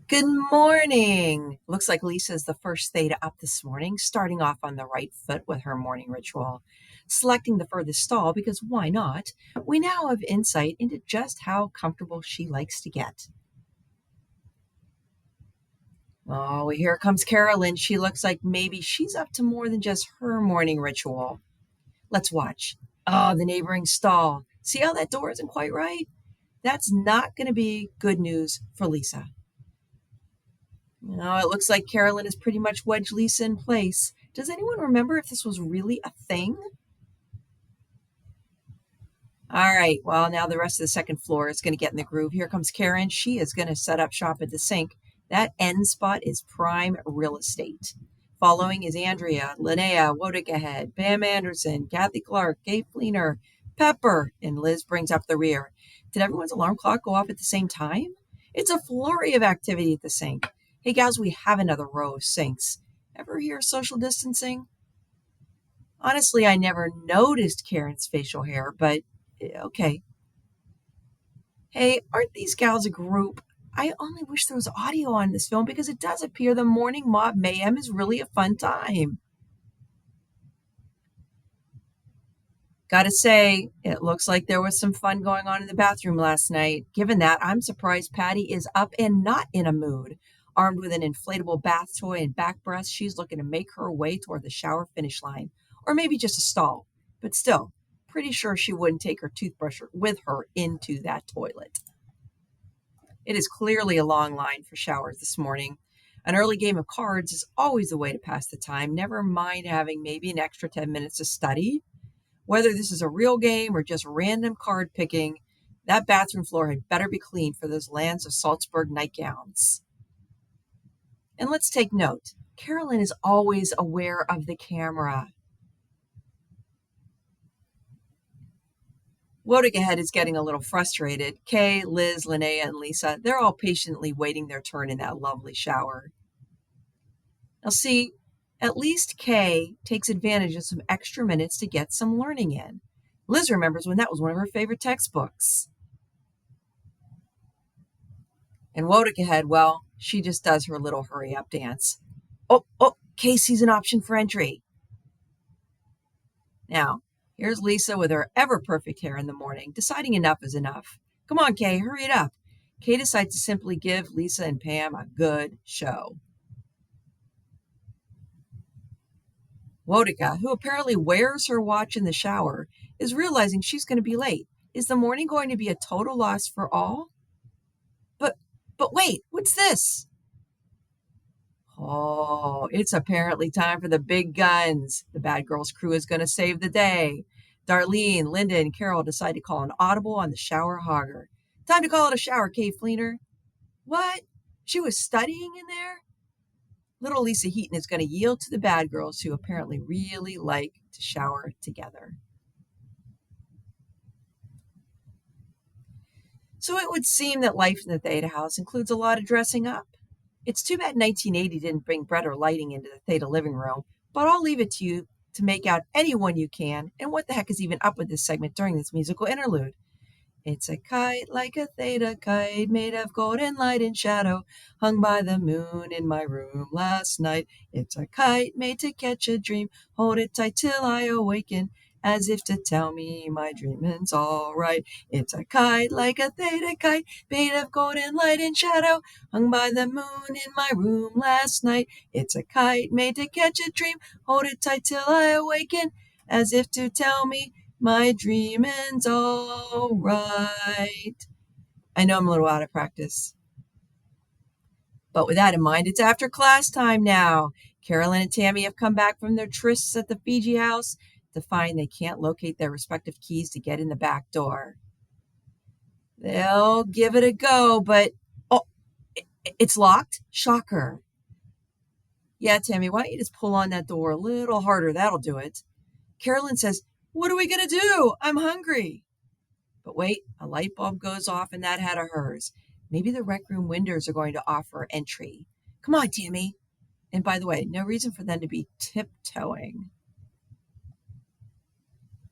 Good morning. Looks like Lisa is the first theta up this morning, starting off on the right foot with her morning ritual. Selecting the furthest stall because why not? We now have insight into just how comfortable she likes to get. Oh, here comes Carolyn. She looks like maybe she's up to more than just her morning ritual. Let's watch. Oh, the neighboring stall. See how that door isn't quite right? That's not going to be good news for Lisa. No, it looks like Carolyn has pretty much wedged Lisa in place. Does anyone remember if this was really a thing? All right, well, now the rest of the second floor is going to get in the groove. Here comes Karen. She is going to set up shop at the sink. That end spot is prime real estate. Following is Andrea, Linnea, Wodick ahead, Pam Anderson, Kathy Clark, Gabe Fleener, Pepper, and Liz brings up the rear. Did everyone's alarm clock go off at the same time? It's a flurry of activity at the sink. Hey, gals, we have another row of sinks. Ever hear social distancing? Honestly, I never noticed Karen's facial hair, but okay. Hey, aren't these gals a group? I only wish there was audio on this film because it does appear the morning mob mayhem is really a fun time. Gotta say, it looks like there was some fun going on in the bathroom last night. Given that, I'm surprised Patty is up and not in a mood. Armed with an inflatable bath toy and back breath, she's looking to make her way toward the shower finish line. Or maybe just a stall. But still, pretty sure she wouldn't take her toothbrush with her into that toilet. It is clearly a long line for showers this morning. An early game of cards is always the way to pass the time, never mind having maybe an extra 10 minutes to study. Whether this is a real game or just random card picking, that bathroom floor had better be clean for those Lands of Salzburg nightgowns. And let's take note, Carolyn is always aware of the camera. Wodick ahead is getting a little frustrated. Kay, Liz, Linnea, and Lisa, they're all patiently waiting their turn in that lovely shower. Now see, at least Kay takes advantage of some extra minutes to get some learning in. Liz remembers when that was one of her favorite textbooks. And Wodick ahead, well, she just does her little hurry up dance. Oh, Kay sees an option for entry. Now, here's Lisa with her ever perfect hair in the morning, deciding enough is enough. Come on, Kay, hurry it up. Kay decides to simply give Lisa and Pam a good show. Wodica, who apparently wears her watch in the shower, is realizing she's going to be late. Is the morning going to be a total loss for all? But wait, what's this? Oh, it's apparently time for the big guns. The Bad Girls crew is going to save the day. Darlene, Linda, and Carol decide to call an audible on the shower hogger. Time to call it a shower, Kay Fleener. What? She was studying in there? Little Lisa Heaton is going to yield to the Bad Girls, who apparently really like to shower together. So it would seem that life in the Theta house includes a lot of dressing up. It's too bad 1980 didn't bring better lighting into the Theta living room, but I'll leave it to you to make out anyone you can and what the heck is even up with this segment during this musical interlude. It's a kite like a Theta kite made of golden light and shadow, hung by the moon in my room last night. It's a kite made to catch a dream, hold it tight till I awaken, as if to tell me my dreaming's all right. It's a kite like a Theta kite made of golden light and shadow, hung by the moon in my room last night. It's a kite made to catch a dream, hold it tight till I awaken, as if to tell me my dreaming's all right. I know I'm a little out of practice. But with that in mind, it's after class time now. Carolyn and Tammy have come back from their trysts at the Fiji house to find they can't locate their respective keys to get in the back door. They'll give it a go, but it's locked? Shocker. Yeah, Tammy, why don't you just pull on that door a little harder? That'll do it. Carolyn says, what are we going to do? I'm hungry. But wait, a light bulb goes off in that hat of hers. Maybe the rec room windows are going to offer entry. Come on, Tammy. And by the way, no reason for them to be tiptoeing.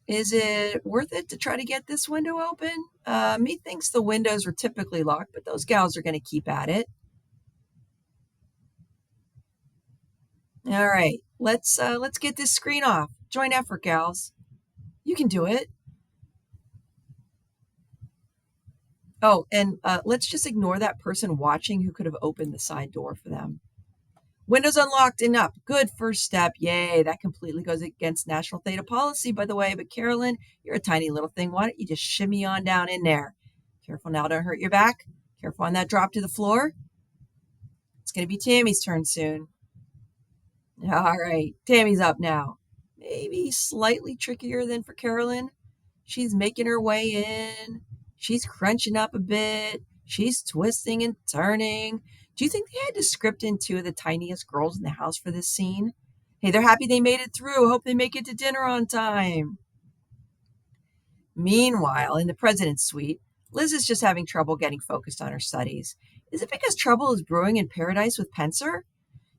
Is it worth it to try to get this window open? Me thinks the windows are typically locked, but those gals are going to keep at it. All right, let's get this screen off. Joint effort, gals. You can do it. Oh, and let's just ignore that person watching who could have opened the side door for them. Windows unlocked and up. Good first step. Yay. That completely goes against National Theta policy, by the way. But Carolyn, you're a tiny little thing. Why don't you just shimmy on down in there? Careful now, don't hurt your back. Careful on that drop to the floor. It's going to be Tammy's turn soon. All right, Tammy's up now. Maybe slightly trickier than for Carolyn. She's making her way in. She's crunching up a bit. She's twisting and turning. Do you think they had to script in two of the tiniest girls in the house for this scene? Hey, they're happy they made it through. Hope they make it to dinner on time. Meanwhile, in the president's suite, Liz is just having trouble getting focused on her studies. Is it because trouble is brewing in paradise with Pencer?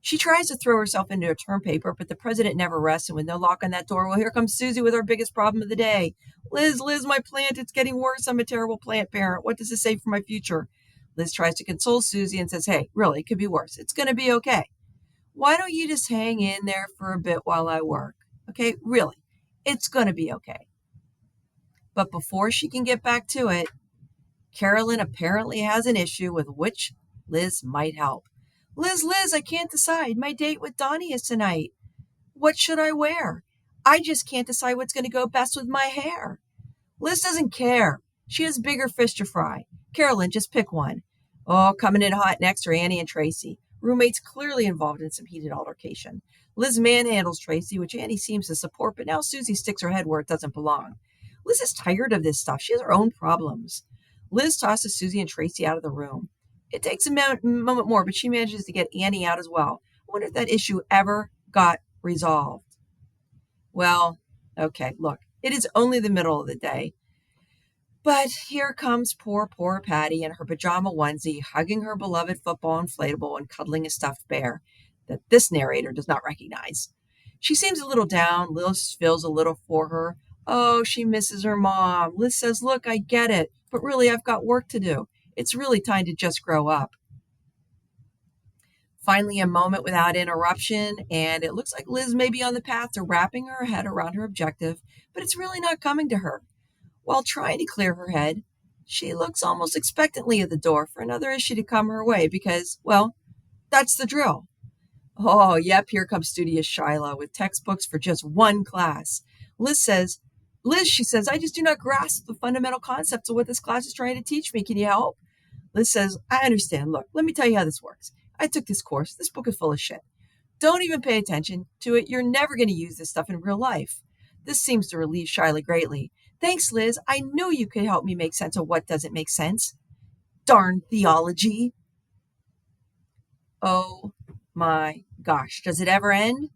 She tries to throw herself into a term paper, but the president never rests, and with no lock on that door, well, here comes Susie with our biggest problem of the day. Liz, my plant, it's getting worse. I'm a terrible plant parent. What does this say for my future? Liz tries to console Susie and says, hey, really, it could be worse. It's going to be okay. Why don't you just hang in there for a bit while I work? Okay, really, it's going to be okay. But before she can get back to it, Carolyn apparently has an issue with which Liz might help. Liz, I can't decide. My date with Donnie is tonight. What should I wear? I just can't decide what's going to go best with my hair. Liz doesn't care. She has bigger fish to fry. Carolyn, just pick one. Oh, coming in hot next are Annie and Tracy. Roommates clearly involved in some heated altercation. Liz manhandles Tracy, which Annie seems to support, but now Susie sticks her head where it doesn't belong. Liz is tired of this stuff. She has her own problems. Liz tosses Susie and Tracy out of the room. It takes a moment more, but she manages to get Annie out as well. I wonder if that issue ever got resolved. Well, okay, look, it is only the middle of the day. But here comes poor Patty in her pajama onesie, hugging her beloved football inflatable and cuddling a stuffed bear that this narrator does not recognize. She seems a little down. Liz feels a little for her. Oh, she misses her mom. Liz says, look, I get it, but really I've got work to do. It's really time to just grow up. Finally, a moment without interruption, and it looks like Liz may be on the path to wrapping her head around her objective, but it's really not coming to her. While trying to clear her head, she looks almost expectantly at the door for another issue to come her way because, well, that's the drill. Oh, yep, here comes studious Shyla with textbooks for just one class. Liz, she says, I just do not grasp the fundamental concepts of what this class is trying to teach me. Can you help? Liz says, I understand. Look, let me tell you how this works. I took this course. This book is full of shit. Don't even pay attention to it. You're never going to use this stuff in real life. This seems to relieve Shyla greatly. Thanks, Liz. I knew you could help me make sense of what doesn't make sense. Darn theology. Oh my gosh. Does it ever end?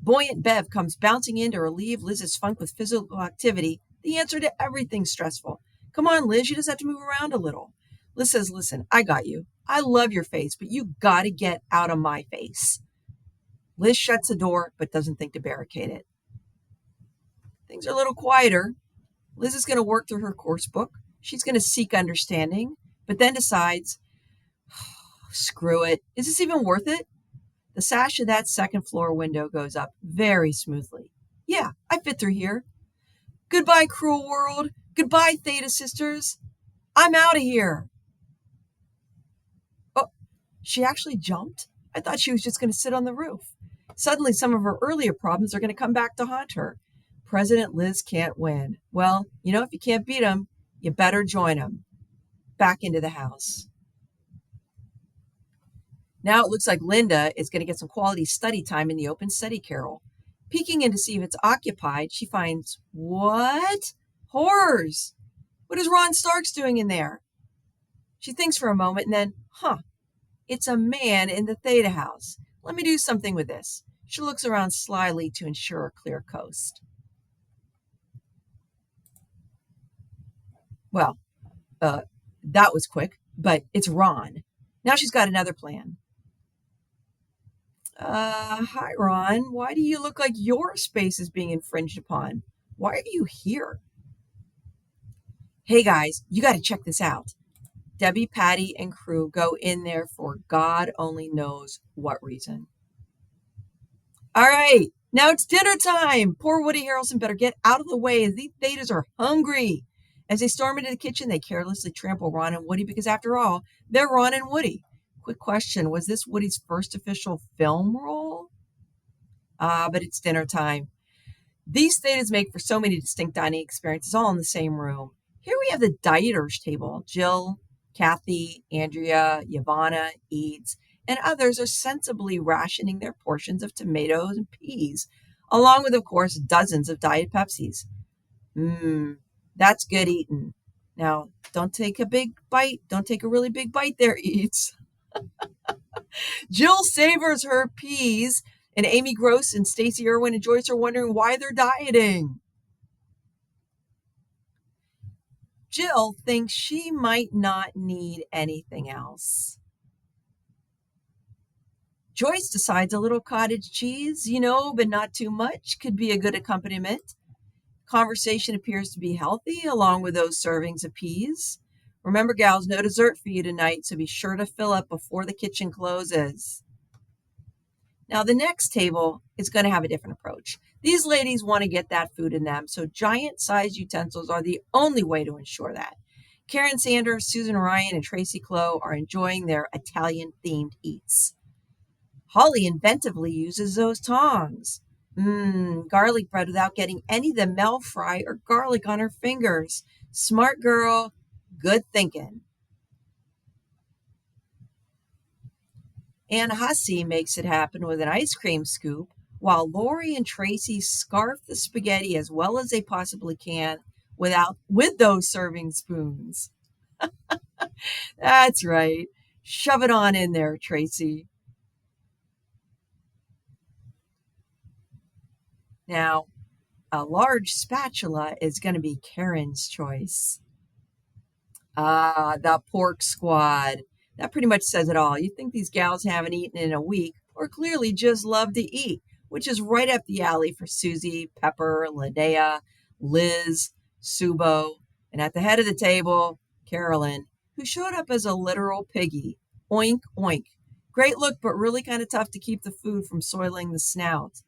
Buoyant Bev comes bouncing in to relieve Liz's funk with physical activity, the answer to everything stressful. Come on, Liz, you just have to move around a little. Liz says, listen, I got you. I love your face, but you got to get out of my face. Liz shuts the door, but doesn't think to barricade it. Things are a little quieter. Liz is going to work through her course book. She's going to seek understanding, but then decides, screw it. Is this even worth it? The sash of that second floor window goes up very smoothly. Yeah, I fit through here. Goodbye, cruel world. Goodbye, Theta sisters. I'm out of here. Oh, she actually jumped? I thought she was just going to sit on the roof. Suddenly, some of her earlier problems are going to come back to haunt her. President Liz can't win. Well, if you can't beat them, you better join them. Back into the house. Now it looks like Linda is going to get some quality study time in the open study carrel. Peeking in to see if it's occupied, she finds, what? Horrors! What is Ron Starks doing in there? She thinks for a moment and then, it's a man in the Theta house. Let me do something with this. She looks around slyly to ensure a clear coast. Well, that was quick, but it's Ron. Now she's got another plan. Hi, Ron. Why do you look like your space is being infringed upon? Why are you here? Hey, guys, you got to check this out. Debbie, Patty, and crew go in there for God only knows what reason. All right, now it's dinner time. Poor Woody Harrelson better get out of the way as these Thetas are hungry. As they storm into the kitchen, they carelessly trample Ron and Woody because, after all, they're Ron and Woody. Quick question: was this Woody's first official film role? But it's dinner time. These thetas make for so many distinct dining experiences all in the same room. Here we have the dieters table. Jill, Kathy, Andrea, Yvonne, Eads, and others are sensibly rationing their portions of tomatoes and peas, along with, of course, dozens of Diet Pepsis. Mmm, that's good eating. Now, don't take a big bite. Don't take a really big bite there, Eads. Jill savors her peas, and Amy Gross and Stacey Irwin and Joyce are wondering why they're dieting. Jill thinks she might not need anything else. Joyce decides a little cottage cheese, but not too much, could be a good accompaniment. Conversation appears to be healthy along with those servings of peas. Remember, gals, no dessert for you tonight, so be sure to fill up before the kitchen closes. Now, the next table is going to have a different approach. These ladies want to get that food in them, so giant-sized utensils are the only way to ensure that. Karen Sanders, Susan Ryan, and Tracy Clow are enjoying their Italian-themed eats. Holly inventively uses those tongs. Garlic bread without getting any of the Mel fry or garlic on her fingers. Smart girl, good thinking. Anna Hussey makes it happen with an ice cream scoop, while Lori and Tracy scarf the spaghetti as well as they possibly can with those serving spoons. That's right. Shove it on in there, Tracy. Now, a large spatula is going to be Karen's choice. The pork squad. That pretty much says it all. You think these gals haven't eaten in a week, or clearly just love to eat, which is right up the alley for Susie, Pepper, Linnea, Liz, Subo, and at the head of the table, Carolyn, who showed up as a literal piggy. Oink, oink. Great look, but really kind of tough to keep the food from soiling the snout.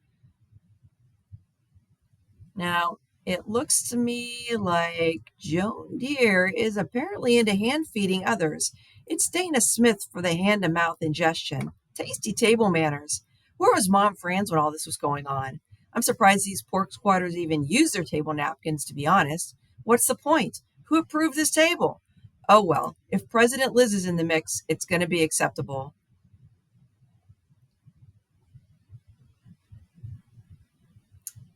Now, it looks to me like Joan Deere is apparently into hand feeding others. It's Dana Smith for the hand to mouth ingestion. Tasty table manners. Where was Mom Franz when all this was going on? I'm surprised these pork squatters even use their table napkins, to be honest. What's the point? Who approved this table? Oh well, if President Liz is in the mix, it's going to be acceptable.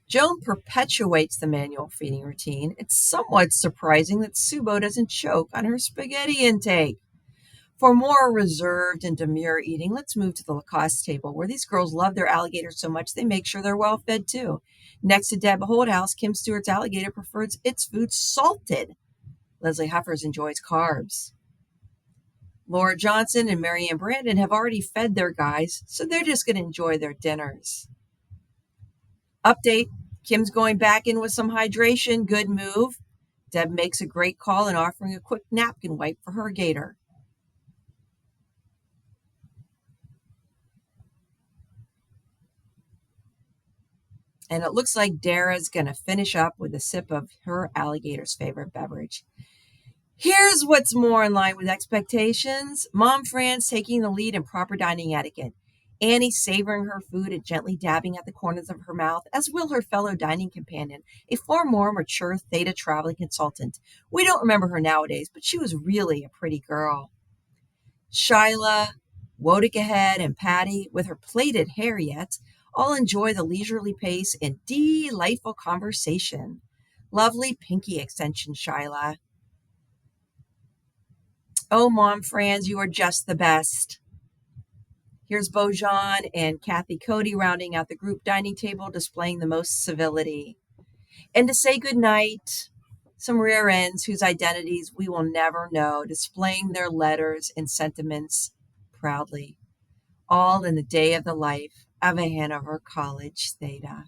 Joan perpetuates the manual feeding routine. It's somewhat surprising that Subo doesn't choke on her spaghetti intake. For more reserved and demure eating, let's move to the Lacoste table, where these girls love their alligators so much they make sure they're well fed too. Next to Deb Holdhouse, Kim Stewart's alligator prefers its food salted. Leslie Huffers enjoys carbs. Laura Johnson and Marianne Brandon have already fed their guys, so they're just going to enjoy their dinners. Update: Kim's going back in with some hydration. Good move. Deb makes a great call in offering a quick napkin wipe for her gator. And it looks like Dara's going to finish up with a sip of her alligator's favorite beverage. Here's what's more in line with expectations. Mom Franz taking the lead in proper dining etiquette. Annie savoring her food and gently dabbing at the corners of her mouth, as will her fellow dining companion, a far more mature Theta traveling consultant. We don't remember her nowadays, but she was really a pretty girl. Shyla, Wodikahead, and Patty, with her plaited hair yet, all enjoy the leisurely pace and delightful conversation. Lovely pinky extension, Shyla. Oh, Mom Franz, you are just the best. Here's Bojan and Kathy Cody rounding out the group dining table, displaying the most civility. And to say goodnight, some rear ends whose identities we will never know, displaying their letters and sentiments proudly, all in the day of the life of a Hanover College Theta.